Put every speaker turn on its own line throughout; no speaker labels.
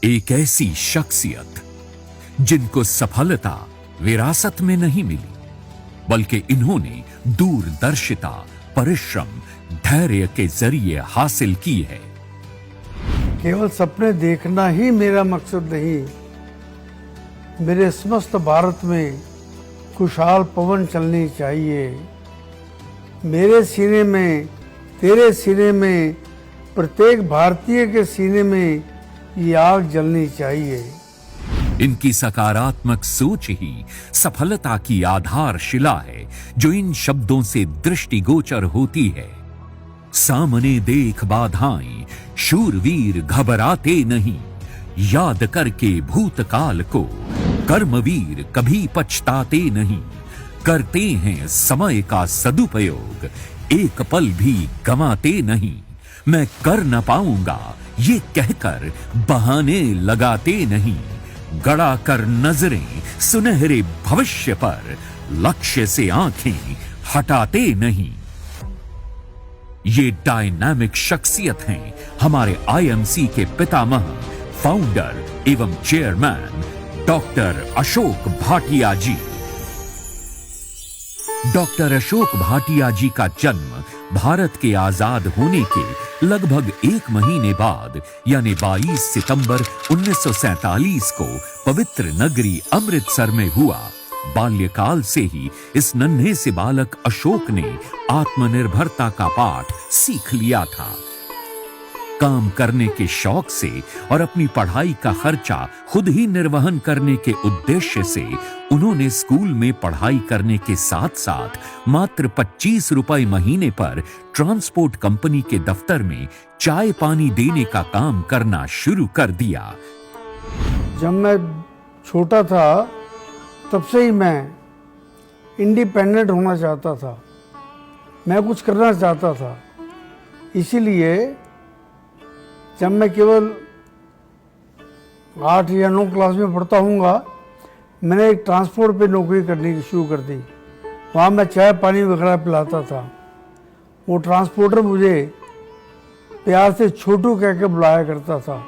एक ऐसी शख्सियत जिनको सफलता विरासत में नहीं मिली, बल्कि इन्होंने दूरदर्शिता, परिश्रम, धैर्य के जरिए हासिल की है।
केवल सपने देखना ही मेरा मकसद नहीं, मेरे समस्त भारत में खुशहाल पवन चलनी चाहिए। मेरे सीने में, तेरे सीने में, प्रत्येक भारतीय के सीने में ये आग जलनी चाहिए।
इनकी सकारात्मक सोच ही सफलता की आधारशिला है, जो इन शब्दों से दृष्टिगोचर होती है। सामने देख बाधाएं, शूरवीर घबराते नहीं, याद करके भूतकाल को कर्मवीर कभी पछताते नहीं। करते हैं समय का सदुपयोग, एक पल भी गंवाते नहीं। मैं कर न पाऊंगा ये कहकर बहाने लगाते नहीं। गड़ा कर नजरें सुनहरे भविष्य पर, लक्ष्य से आंखें हटाते नहीं। ये डायनामिक शख्सियत हैं हमारे आईएमसी के पितामह, फाउंडर एवं चेयरमैन डॉक्टर अशोक भाटिया जी। डॉक्टर अशोक भाटिया जी का जन्म भारत के आजाद होने के लगभग एक महीने बाद यानी 22 सितंबर 1947 को पवित्र नगरी अमृतसर में हुआ। बाल्यकाल से ही इस नन्हे से बालक अशोक ने आत्मनिर्भरता का पाठ सीख लिया था। काम करने के शौक से और अपनी पढ़ाई का खर्चा खुद ही निर्वहन करने के उद्देश्य से उन्होंने स्कूल में पढ़ाई करने के साथ साथ मात्र 25 रुपए महीने पर ट्रांसपोर्ट कंपनी के दफ्तर में चाय पानी देने का काम करना शुरू कर दिया।
जब मैं छोटा था तब से ही मैं इंडिपेंडेंट होना चाहता था, मैं कुछ करना चाहता था। इसीलिए जब मैं केवल 8 या 9 क्लास में पढ़ता हूँगा, मैंने एक ट्रांसपोर्ट पे नौकरी करनी शुरू कर दी। वहाँ मैं चाय पानी वगैरह पिलाता था। वो ट्रांसपोर्टर मुझे प्यार से छोटू कह के बुलाया करता था।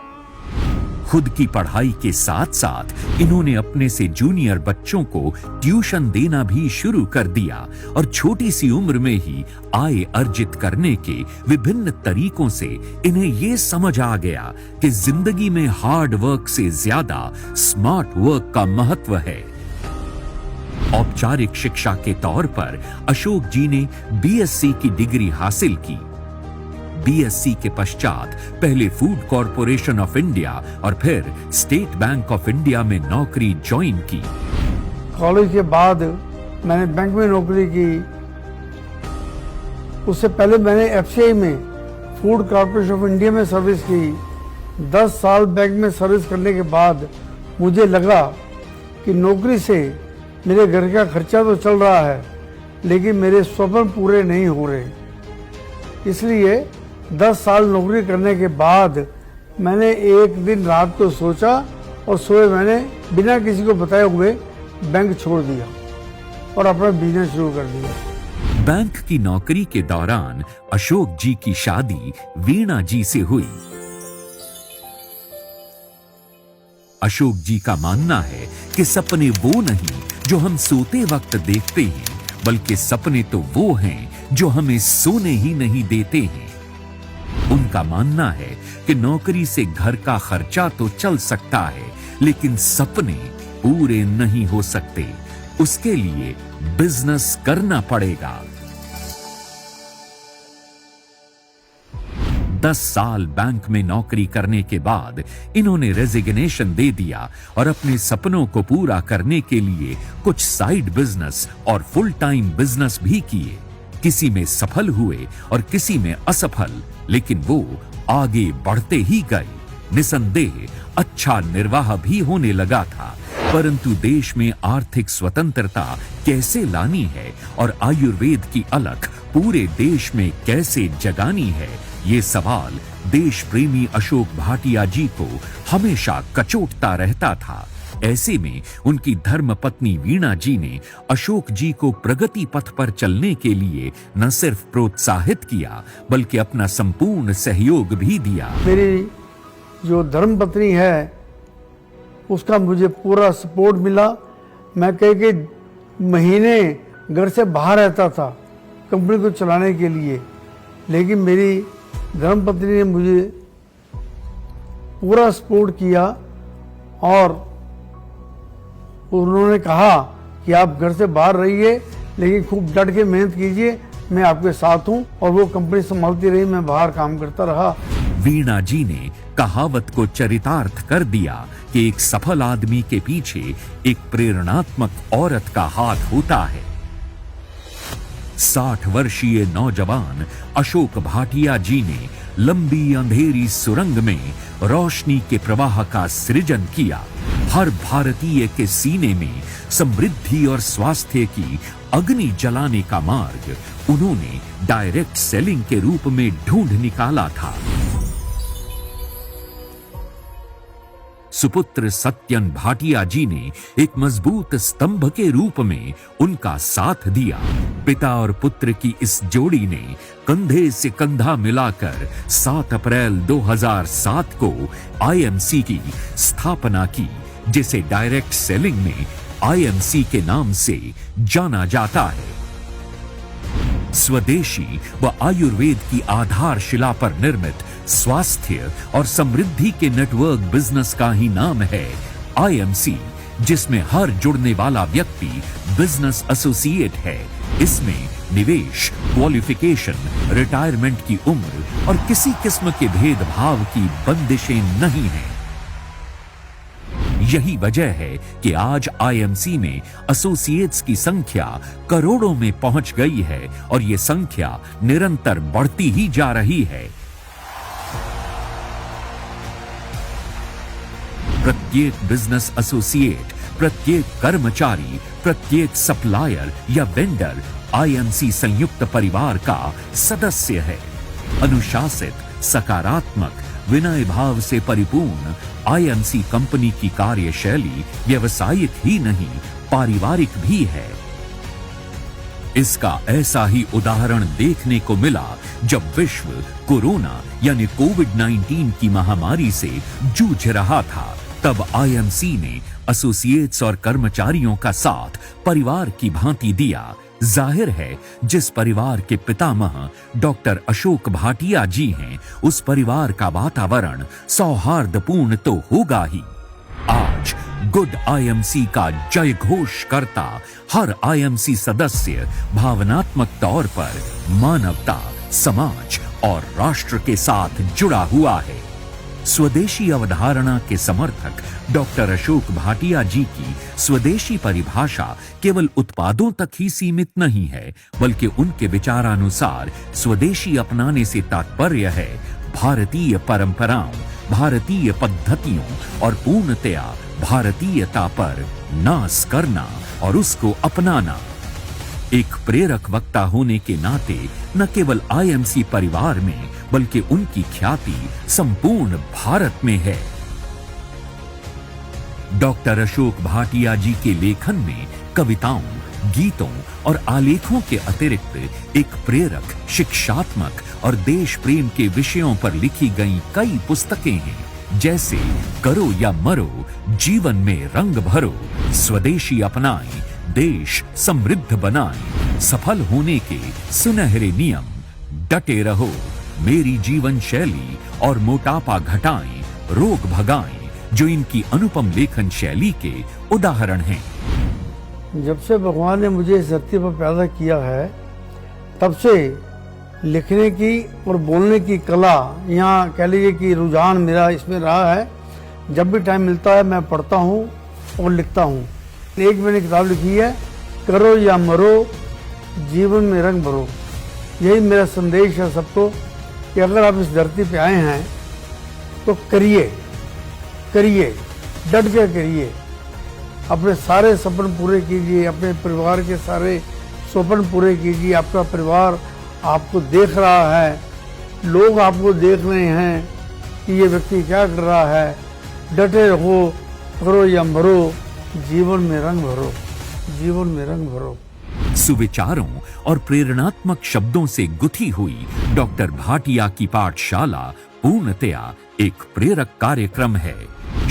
खुद की पढ़ाई के साथ साथ इन्होंने अपने से जूनियर बच्चों को ट्यूशन देना भी शुरू कर दिया और छोटी सी उम्र में ही आय अर्जित करने के विभिन्न तरीकों से इन्हें ये समझ आ गया कि जिंदगी में हार्ड वर्क से ज्यादा स्मार्ट वर्क का महत्व है। औपचारिक शिक्षा के तौर पर अशोक जी ने बीएससी की डिग्री हासिल की। बीएससी के पश्चात पहले फूड कॉरपोरेशन ऑफ इंडिया और फिर स्टेट बैंक ऑफ इंडिया में नौकरी ज्वाइन की।
कॉलेज के बाद मैंने बैंक में नौकरी की। उससे पहले मैंने एफसीआई में फूड कॉरपोरेशन ऑफ इंडिया में सर्विस की। 10 साल बैंक में सर्विस करने के बाद मुझे लगा कि नौकरी से मेरे घर का खर्चा तो चल रहा है, लेकिन मेरे स्वप्न पूरे नहीं हो रहे। इसलिए 10 साल नौकरी करने के बाद मैंने एक दिन रात को सोचा और सोए मैंने बिना किसी को बताए हुए बैंक छोड़ दिया और अपना बिजनेस शुरू कर दिया।
बैंक की नौकरी के दौरान अशोक जी की शादी वीणा जी से हुई। अशोक जी का मानना है कि सपने वो नहीं जो हम सोते वक्त देखते हैं, बल्कि सपने तो वो हैं जो हमें सोने ही नहीं देते हैं। उनका मानना है कि नौकरी से घर का खर्चा तो चल सकता है, लेकिन सपने पूरे नहीं हो सकते। उसके लिए बिजनेस करना पड़ेगा। 10 साल बैंक में नौकरी करने के बाद इन्होंने रेजिग्नेशन दे दिया और अपने सपनों को पूरा करने के लिए कुछ साइड बिजनेस और फुल टाइम बिजनेस भी किए। किसी में सफल हुए और किसी में असफल, लेकिन वो आगे बढ़ते ही गए। निसंदेह अच्छा निर्वाह भी होने लगा था, परंतु देश में आर्थिक स्वतंत्रता कैसे लानी है और आयुर्वेद की अलख पूरे देश में कैसे जगानी है, ये सवाल देश प्रेमी अशोक भाटिया जी को हमेशा कचोटता रहता था। ऐसे में उनकी धर्मपत्नी वीणा जी ने अशोक जी को प्रगति पथ पर चलने के लिए न सिर्फ प्रोत्साहित किया, बल्कि अपना संपूर्ण सहयोग भी दिया।
मेरी जो धर्मपत्नी है उसका मुझे पूरा सपोर्ट मिला। मैं कई महीने घर से बाहर रहता था कंपनी को चलाने के लिए, लेकिन मेरी धर्मपत्नी ने मुझे पूरा सपोर्ट किया और उन्होंने कहा कि आप घर से बाहर रहिए लेकिन खूब डट के मेहनत कीजिए, मैं आपके साथ हूं। और वो कंपनी संभालती रही, मैं बाहर काम करता रहा।
वीणा जी ने कहावत को चरितार्थ कर दिया कि एक सफल आदमी के पीछे एक प्रेरणात्मक औरत का हाथ होता है। 60 वर्षीय नौजवान अशोक भाटिया जी ने लंबी अंधेरी सुरंग में रोशनी के प्रवाह का सृजन किया। हर भारतीय के सीने में समृद्धि और स्वास्थ्य की अग्नि जलाने का मार्ग उन्होंने डायरेक्ट सेलिंग के रूप में ढूंढ निकाला था। सुपुत्र सत्यन भाटिया जी ने एक मजबूत स्तंभ के रूप में उनका साथ दिया। पिता और पुत्र की इस जोड़ी ने कंधे से कंधा मिलाकर 7 अप्रैल 2007 को आईएमसी की स्थापना की, जिसे डायरेक्ट सेलिंग में आईएमसी के नाम से जाना जाता है। स्वदेशी व आयुर्वेद की आधारशिला पर निर्मित स्वास्थ्य और समृद्धि के नेटवर्क बिजनेस का ही नाम है आईएमसी, जिसमें हर जुड़ने वाला व्यक्ति बिजनेस एसोसिएट है। इसमें निवेश, क्वालिफिकेशन, रिटायरमेंट की उम्र और किसी किस्म के भेदभाव की बंदिशें नहीं हैं। यही वजह है कि आज आईएमसी में एसोसिएट्स की संख्या करोड़ों में पहुंच गई है और ये संख्या निरंतर बढ़ती ही जा रही है। प्रत्येक बिजनेस एसोसिएट, प्रत्येक कर्मचारी, प्रत्येक सप्लायर या वेंडर आईएमसी संयुक्त परिवार का सदस्य है। अनुशासित, सकारात्मक, विनय भाव से परिपूर्ण आईएमसी कंपनी की कार्यशैली व्यावसायिक ही नहीं, पारिवारिक भी है। इसका ऐसा ही उदाहरण देखने को मिला जब विश्व कोरोना यानी कोविड-19 की महामारी से जूझ रहा था। तब आईएमसी ने एसोसिएट्स और कर्मचारियों का साथ परिवार की भांति दिया। जाहिर है जिस परिवार के पितामह डॉक्टर अशोक भाटिया जी हैं, उस परिवार का वातावरण सौहार्दपूर्ण तो होगा ही। आज गुड आईएमसी का जय घोष करता हर आईएमसी सदस्य भावनात्मक तौर पर मानवता, समाज और राष्ट्र के साथ जुड़ा हुआ है। स्वदेशी अवधारणा के समर्थक डॉक्टर अशोक भाटिया जी की स्वदेशी परिभाषा केवल उत्पादों तक ही सीमित नहीं है, बल्कि उनके विचारानुसार स्वदेशी अपनाने से तात्पर्य है भारतीय परंपराओं, भारतीय पद्धतियों और पूर्णतया भारतीयता पर नाश करना और उसको अपनाना। एक प्रेरक वक्ता होने के नाते न केवल आईएमसी परिवार में बल्कि उनकी ख्याति संपूर्ण भारत में है। डॉक्टर अशोक भाटिया जी के लेखन में कविताओं, गीतों और आलेखों के अतिरिक्त एक प्रेरक, शिक्षात्मक और देश प्रेम के विषयों पर लिखी गई कई पुस्तकें हैं, जैसे करो या मरो, जीवन में रंग भरो, स्वदेशी अपनाएं, देश समृद्ध बनाएं, सफल होने के सुनहरे नियम, डटे रहो, मेरी जीवन शैली और मोटापा घटाएं, रोग भगाएं, जो इनकी अनुपम लेखन शैली के उदाहरण हैं।
जब से भगवान ने मुझे इस धरती पर पैदा किया है, तब से लिखने की और बोलने की कला, यहाँ कह लीजिए कि रुझान मेरा इसमें रहा है। जब भी टाइम मिलता है मैं पढ़ता हूँ और लिखता हूँ। एक मैंने किताब लिखी है, करो या मरो, जीवन में रंग भरो। यही मेरा संदेश है सबको कि अगर आप इस धरती पे आए हैं तो करिए, डट के करिए, अपने सारे सपने पूरे कीजिए, अपने परिवार के सारे सपने पूरे कीजिए। आपका परिवार आपको देख रहा है, लोग आपको देख रहे हैं कि ये व्यक्ति क्या कर रहा है। डटे रहो, करो या मरो, जीवन में रंग भरो, जीवन में रंग भरो।
सुविचारों और प्रेरणात्मक शब्दों से गुथी हुई डॉक्टर भाटिया की पाठशाला पूर्णतया एक प्रेरक कार्यक्रम है।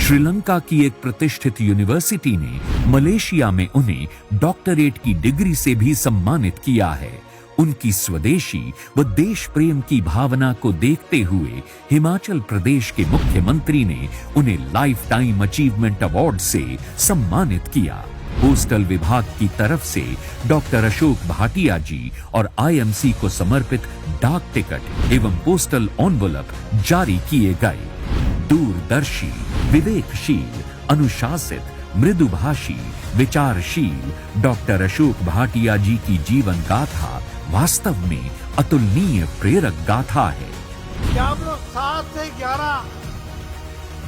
श्रीलंका की एक प्रतिष्ठित यूनिवर्सिटी ने मलेशिया में उन्हें डॉक्टरेट की डिग्री से भी सम्मानित किया है। उनकी स्वदेशी व देश प्रेम की भावना को देखते हुए हिमाचल प्रदेश के मुख्यमंत्री ने उन्हें लाइफ टाइम अचीवमेंट अवार्ड से सम्मानित किया। पोस्टल विभाग की तरफ से डॉक्टर अशोक भाटिया जी और आईएमसी को समर्पित डाक टिकट एवं पोस्टल एनवेलप जारी किए गए। दूरदर्शी, विवेकशील, अनुशासित, मृदुभाषी, विचारशील डॉक्टर अशोक भाटिया जी की जीवन गाथा वास्तव में अतुलनीय प्रेरक गाथा है।
आप लोग 7 से 11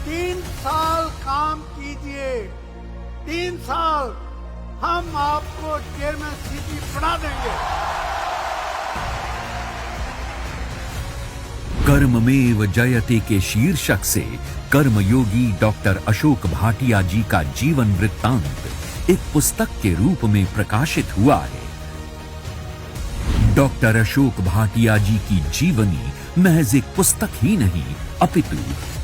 3 साल काम कीजिए, 3 साल हम आपको चेयरमैन सीपी बना देंगे।
कर्ममेव जयते के शीर्षक से कर्मयोगी डॉक्टर अशोक भाटिया जी का जीवन वृत्तांत एक पुस्तक के रूप में प्रकाशित हुआ है। डॉक्टर अशोक भाटिया जी की जीवनी महज एक पुस्तक ही नहीं अपितु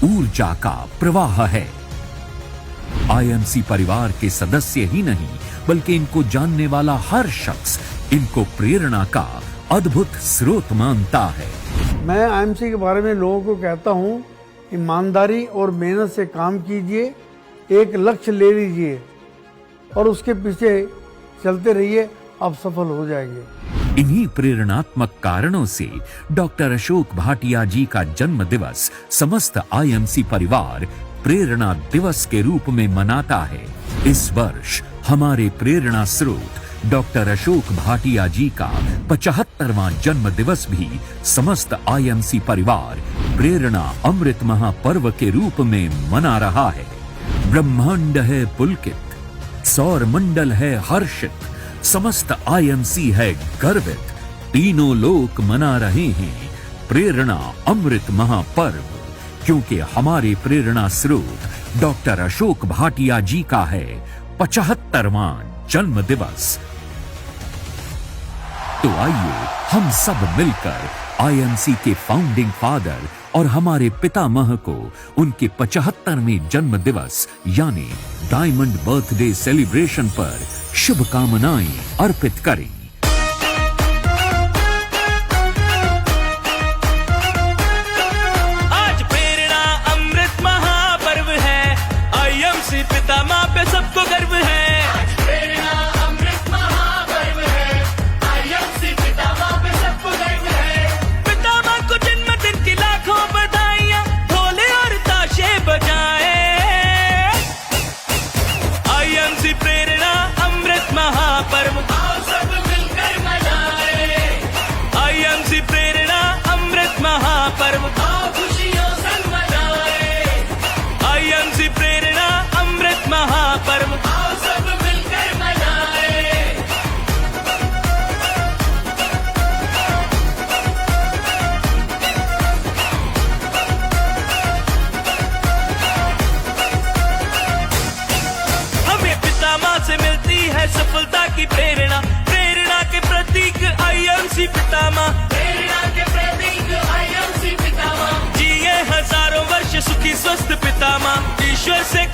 ऊर्जा का प्रवाह है। आईएमसी परिवार के सदस्य ही नहीं बल्कि इनको जानने वाला हर शख्स इनको प्रेरणा का अद्भुत स्रोत मानता है।
मैं आईएमसी के बारे में लोगों को कहता हूं, ईमानदारी और मेहनत से काम कीजिए, एक लक्ष्य ले लीजिए और उसके पीछे चलते रहिए, आप सफल हो जाएंगे।
इन्हीं प्रेरणात्मक कारणों से डॉक्टर अशोक भाटिया जी का जन्म दिवस समस्त आईएमसी परिवार प्रेरणा दिवस के रूप में मनाता है। इस वर्ष हमारे प्रेरणा स्रोत डॉक्टर अशोक भाटिया जी का 75वां जन्म दिवस भी समस्त आईएमसी परिवार प्रेरणा अमृत महापर्व के रूप में मना रहा है। ब्रह्मांड है पुलकित, सौर मंडल है हर्षित, समस्त आईएमसी है गर्वित, तीनों लोक मना रहे हैं प्रेरणा अमृत महापर्व, क्योंकि हमारे प्रेरणा स्रोत डॉक्टर अशोक भाटिया जी का है 75वां जन्म दिवस। तो आइए हम सब मिलकर आईएमसी के फाउंडिंग फादर और हमारे पितामह को उनके 75वें जन्म दिवस यानी डायमंड बर्थडे सेलिब्रेशन पर शुभकामनाएं अर्पित करें।
आज प्रेरणा अमृत महापर्व है, आईएमसी पितामह पे सबको गर्व है। आज प्रेरणा अमृत महापर्व है, आईएमसी पितामह पे सबको गर्व है। पितामह को जन्मदिन की लाखों बधाइयां, ढोले और ताशे बजाए। आईएमसी प्रेरणा अमृत महापर्व आओ सब मिलकर मनाए। आईएमसी प्रेरणा अमृत महापर्व आओ खुशियों संग मनाए। आईएमसी प्रेरणा अमृत महापर्व आओ सब मिलकर मनाए। हमें पितामह से मिलती है सफलता की प्रेरणा, प्रेरणा के प्रतीक आईएमसी पितामह, प्रेरणा के प्रतीक आईएमसी पितामह। जिए हजारों वर्ष सुखी स्वस्थ पितामह, ईश्वर से